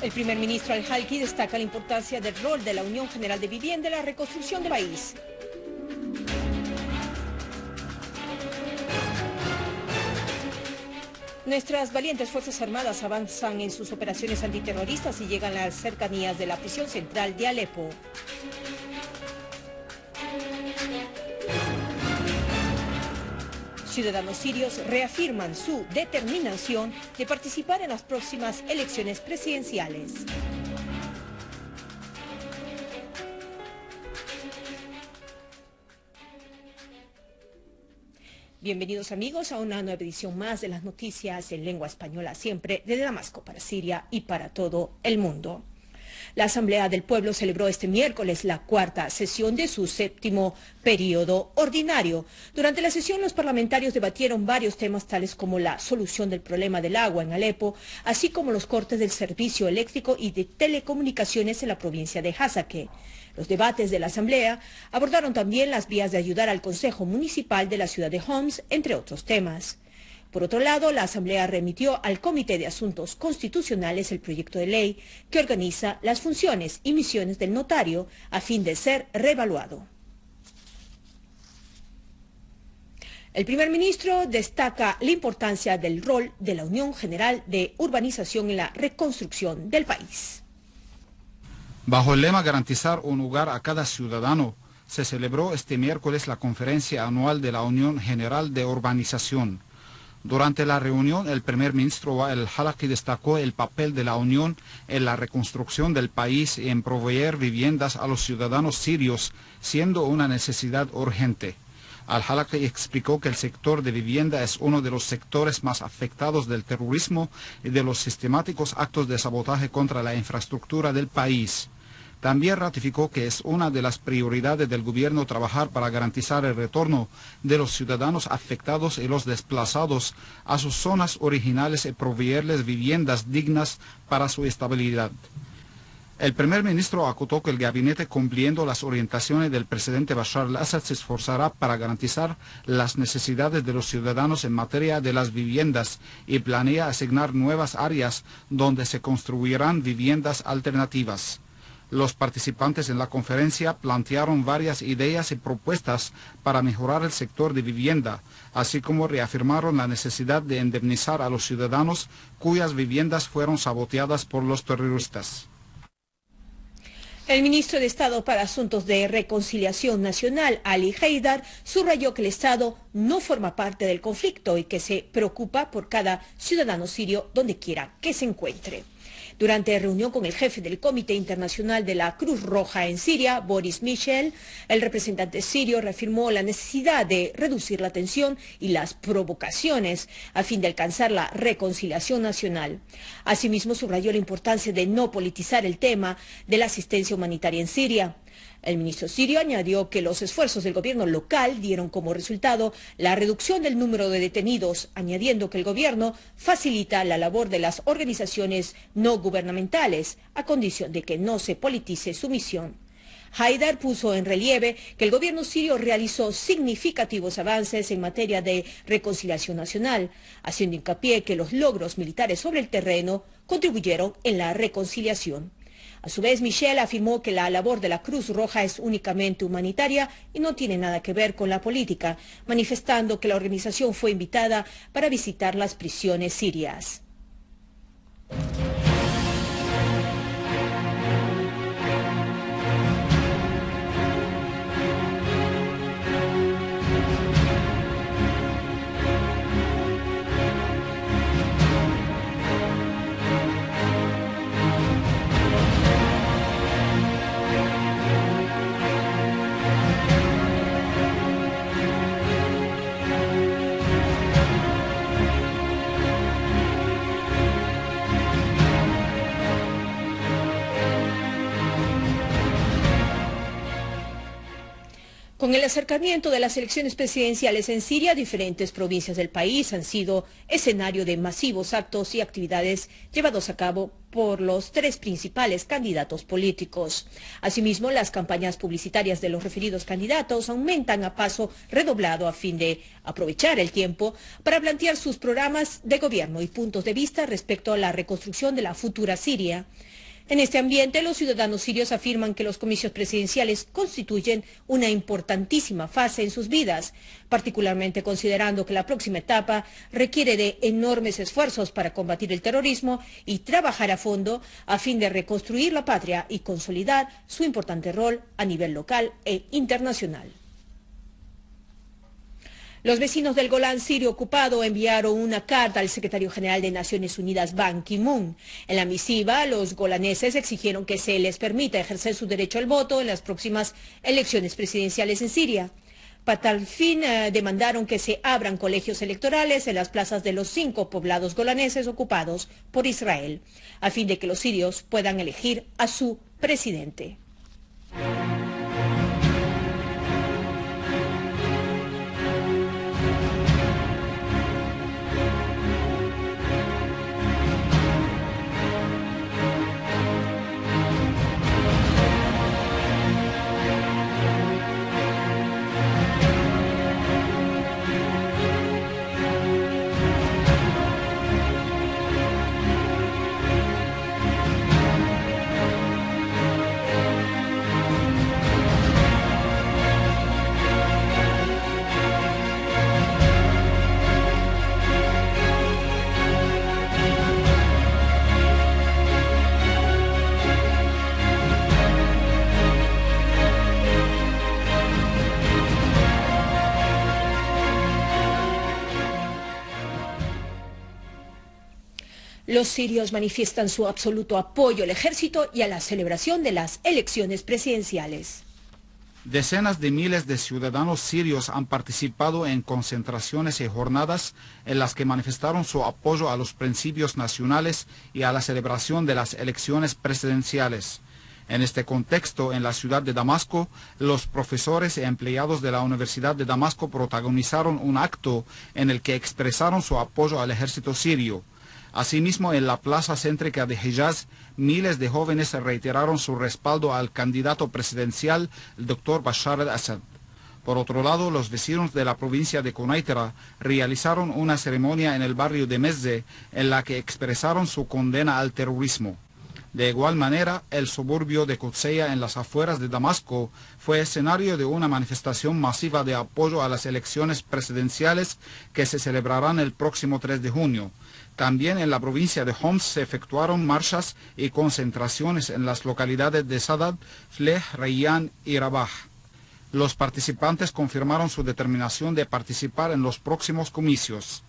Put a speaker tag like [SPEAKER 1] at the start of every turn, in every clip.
[SPEAKER 1] El primer ministro Al-Halki destaca la importancia del rol de la Unión General de Vivienda en la reconstrucción del país. Nuestras valientes Fuerzas Armadas avanzan en sus operaciones antiterroristas y llegan a las cercanías de la prisión central de Alepo. Ciudadanos sirios reafirman su determinación de participar en las próximas elecciones presidenciales. Bienvenidos amigos a una nueva edición más de las noticias en lengua española, siempre desde Damasco para Siria y para todo el mundo. La Asamblea del Pueblo celebró este miércoles la cuarta sesión de su séptimo periodo ordinario. Durante la sesión los parlamentarios debatieron varios temas tales como la solución del problema del agua en Alepo, así como los cortes del servicio eléctrico y de telecomunicaciones en la provincia de Hasakeh. Los debates de la Asamblea abordaron también las vías de ayudar al Consejo Municipal de la ciudad de Homs, entre otros temas. Por otro lado, la Asamblea remitió al Comité de Asuntos Constitucionales el proyecto de ley que organiza las funciones y misiones del notario a fin de ser reevaluado. El primer ministro destaca la importancia del rol de la Unión General de Urbanización en la reconstrucción del país.
[SPEAKER 2] Bajo el lema Garantizar un hogar a cada ciudadano, se celebró este miércoles la conferencia anual de la Unión General de Urbanización. Durante la reunión, el primer ministro Wael Al-Halki destacó el papel de la Unión en la reconstrucción del país y en proveer viviendas a los ciudadanos sirios, siendo una necesidad urgente. Al-Halki explicó que el sector de vivienda es uno de los sectores más afectados del terrorismo y de los sistemáticos actos de sabotaje contra la infraestructura del país. También ratificó que es una de las prioridades del gobierno trabajar para garantizar el retorno de los ciudadanos afectados y los desplazados a sus zonas originales y proveerles viviendas dignas para su estabilidad. El primer ministro acotó que el gabinete, cumpliendo las orientaciones del presidente Bashar al-Assad, se esforzará para garantizar las necesidades de los ciudadanos en materia de las viviendas y planea asignar nuevas áreas donde se construirán viviendas alternativas. Los participantes en la conferencia plantearon varias ideas y propuestas para mejorar el sector de vivienda, así como reafirmaron la necesidad de indemnizar a los ciudadanos cuyas viviendas fueron saboteadas por los terroristas.
[SPEAKER 1] El ministro de Estado para Asuntos de Reconciliación Nacional, Ali Haidar, subrayó que el Estado no forma parte del conflicto y que se preocupa por cada ciudadano sirio donde quiera que se encuentre. Durante reunión con el jefe del Comité Internacional de la Cruz Roja en Siria, Boris Michel, el representante sirio reafirmó la necesidad de reducir la tensión y las provocaciones a fin de alcanzar la reconciliación nacional. Asimismo, subrayó la importancia de no politizar el tema de la asistencia humanitaria en Siria. El ministro sirio añadió que los esfuerzos del gobierno local dieron como resultado la reducción del número de detenidos, añadiendo que el gobierno facilita la labor de las organizaciones no gubernamentales, a condición de que no se politice su misión. Haidar puso en relieve que el gobierno sirio realizó significativos avances en materia de reconciliación nacional, haciendo hincapié que los logros militares sobre el terreno contribuyeron en la reconciliación. A su vez, Michel afirmó que la labor de la Cruz Roja es únicamente humanitaria y no tiene nada que ver con la política, manifestando que la organización fue invitada para visitar las prisiones sirias. Con el acercamiento de las elecciones presidenciales en Siria, diferentes provincias del país han sido escenario de masivos actos y actividades llevados a cabo por los tres principales candidatos políticos. Asimismo, las campañas publicitarias de los referidos candidatos aumentan a paso redoblado a fin de aprovechar el tiempo para plantear sus programas de gobierno y puntos de vista respecto a la reconstrucción de la futura Siria. En este ambiente, los ciudadanos sirios afirman que los comicios presidenciales constituyen una importantísima fase en sus vidas, particularmente considerando que la próxima etapa requiere de enormes esfuerzos para combatir el terrorismo y trabajar a fondo a fin de reconstruir la patria y consolidar su importante rol a nivel local e internacional. Los vecinos del Golán sirio ocupado enviaron una carta al secretario general de Naciones Unidas, Ban Ki-moon. En la misiva, los golaneses exigieron que se les permita ejercer su derecho al voto en las próximas elecciones presidenciales en Siria. Para tal fin, demandaron que se abran colegios electorales en las plazas de los 5 poblados golaneses ocupados por Israel, a fin de que los sirios puedan elegir a su presidente. Los sirios manifiestan su absoluto apoyo al ejército y a la celebración de las elecciones presidenciales.
[SPEAKER 2] Decenas de miles de ciudadanos sirios han participado en concentraciones y jornadas en las que manifestaron su apoyo a los principios nacionales y a la celebración de las elecciones presidenciales. En este contexto, en la ciudad de Damasco, los profesores y empleados de la Universidad de Damasco protagonizaron un acto en el que expresaron su apoyo al ejército sirio. Asimismo, en la plaza céntrica de Hejaz, miles de jóvenes reiteraron su respaldo al candidato presidencial, el doctor Bashar al-Assad. Por otro lado, los vecinos de la provincia de Quneitra realizaron una ceremonia en el barrio de Mezze en la que expresaron su condena al terrorismo. De igual manera, el suburbio de Qudseya en las afueras de Damasco fue escenario de una manifestación masiva de apoyo a las elecciones presidenciales que se celebrarán el próximo 3 de junio. También en la provincia de Homs se efectuaron marchas y concentraciones en las localidades de Sadad, Flej, Rayyan y Rabah. Los participantes confirmaron su determinación de participar en los próximos comicios.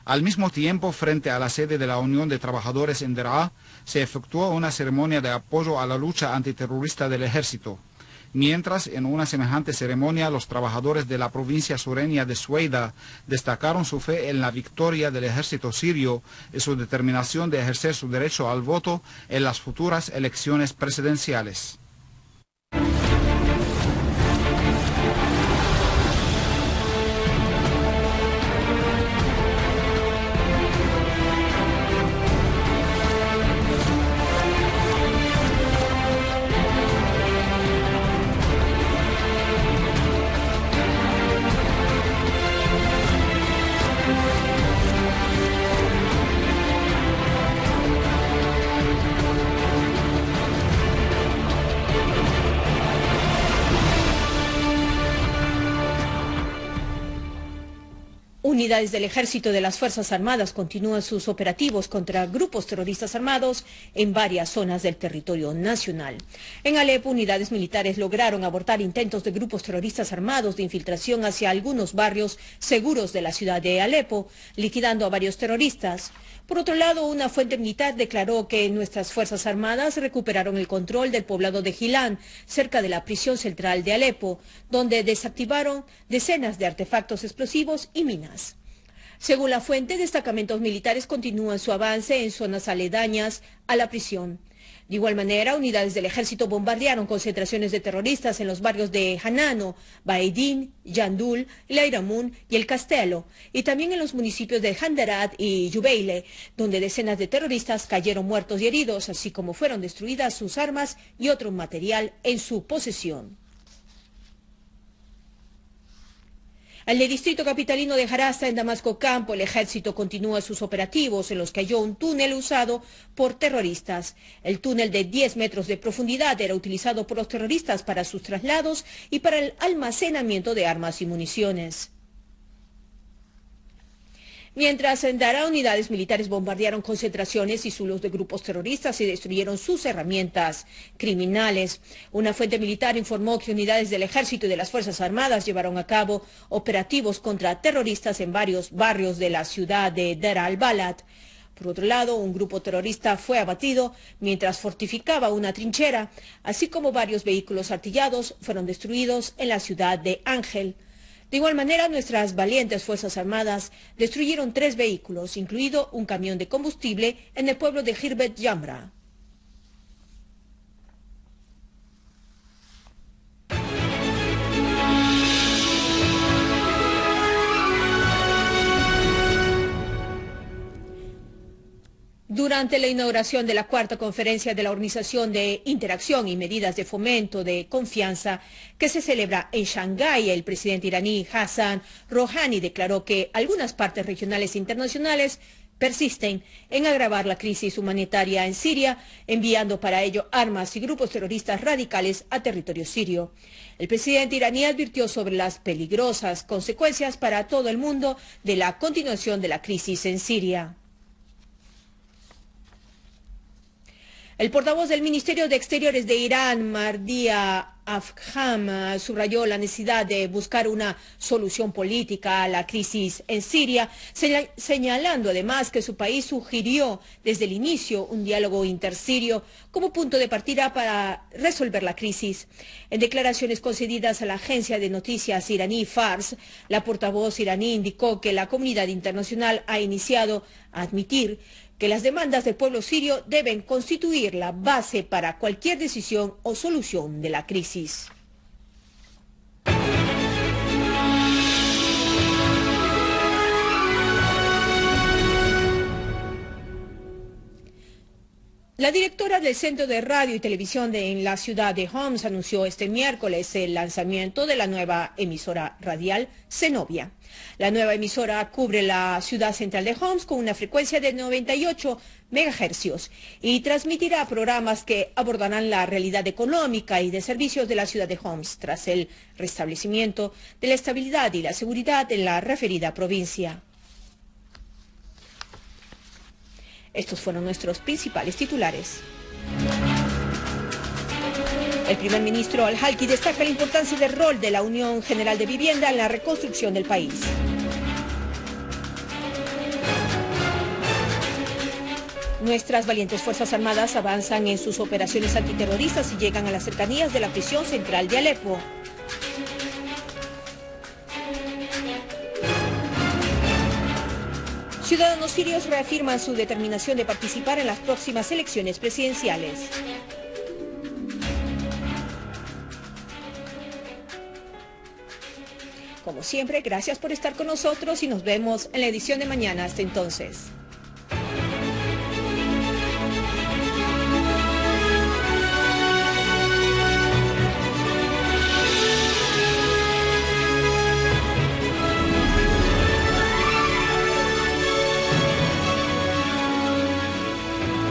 [SPEAKER 2] Al mismo tiempo, frente a la sede de la Unión de Trabajadores en Deraa, se efectuó una ceremonia de apoyo a la lucha antiterrorista del ejército. Mientras, en una semejante ceremonia, los trabajadores de la provincia sureña de Sueida destacaron su fe en la victoria del ejército sirio y su determinación de ejercer su derecho al voto en las futuras elecciones presidenciales.
[SPEAKER 1] Unidades del Ejército y de las Fuerzas Armadas continúan sus operativos contra grupos terroristas armados en varias zonas del territorio nacional. En Alepo, unidades militares lograron abortar intentos de grupos terroristas armados de infiltración hacia algunos barrios seguros de la ciudad de Alepo, liquidando a varios terroristas. Por otro lado, una fuente militar declaró que nuestras Fuerzas Armadas recuperaron el control del poblado de Gilán, cerca de la prisión central de Alepo, donde desactivaron decenas de artefactos explosivos y minas. Según la fuente, destacamentos militares continúan su avance en zonas aledañas a la prisión. De igual manera, unidades del ejército bombardearon concentraciones de terroristas en los barrios de Hanano, Baedín, Yandul, Lairamun y El Castelo, y también en los municipios de Handarat y Yubeile, donde decenas de terroristas cayeron muertos y heridos, así como fueron destruidas sus armas y otro material en su posesión. En el distrito capitalino de Jarasta, en Damasco Campo, el ejército continúa sus operativos en los que halló un túnel usado por terroristas. El túnel de 10 metros de profundidad era utilizado por los terroristas para sus traslados y para el almacenamiento de armas y municiones. Mientras en Daraa, unidades militares bombardearon concentraciones y zulos de grupos terroristas y destruyeron sus herramientas criminales. Una fuente militar informó que unidades del ejército y de las Fuerzas Armadas llevaron a cabo operativos contra terroristas en varios barrios de la ciudad de Deir al-Balad. Por otro lado, un grupo terrorista fue abatido mientras fortificaba una trinchera, así como varios vehículos artillados fueron destruidos en la ciudad de Ángel. De igual manera, nuestras valientes Fuerzas Armadas destruyeron 3 vehículos, incluido un camión de combustible, en el pueblo de Hirbet Jamra. Durante la inauguración de la 4ª conferencia de la Organización de Interacción y Medidas de Fomento de Confianza que se celebra en Shanghái, el presidente iraní Hassan Rouhani declaró que algunas partes regionales e internacionales persisten en agravar la crisis humanitaria en Siria, enviando para ello armas y grupos terroristas radicales a territorio sirio. El presidente iraní advirtió sobre las peligrosas consecuencias para todo el mundo de la continuación de la crisis en Siria. El portavoz del Ministerio de Exteriores de Irán, Mardia Afkham, subrayó la necesidad de buscar una solución política a la crisis en Siria, señalando además que su país sugirió desde el inicio un diálogo intersirio como punto de partida para resolver la crisis. En declaraciones concedidas a la agencia de noticias iraní Fars, la portavoz iraní indicó que la comunidad internacional ha iniciado a admitir que las demandas del pueblo sirio deben constituir la base para cualquier decisión o solución de la crisis. La directora del Centro de Radio y Televisión en la ciudad de Homs anunció este miércoles el lanzamiento de la nueva emisora radial Zenobia. La nueva emisora cubre la ciudad central de Homs con una frecuencia de 98 MHz y transmitirá programas que abordarán la realidad económica y de servicios de la ciudad de Homs tras el restablecimiento de la estabilidad y la seguridad en la referida provincia. Estos fueron nuestros principales titulares. El primer ministro Al-Halki destaca la importancia del rol de la Unión General de Vivienda en la reconstrucción del país. Nuestras valientes Fuerzas Armadas avanzan en sus operaciones antiterroristas y llegan a las cercanías de la prisión central de Alepo. Ciudadanos sirios reafirman su determinación de participar en las próximas elecciones presidenciales. Como siempre, gracias por estar con nosotros y nos vemos en la edición de mañana. Hasta entonces.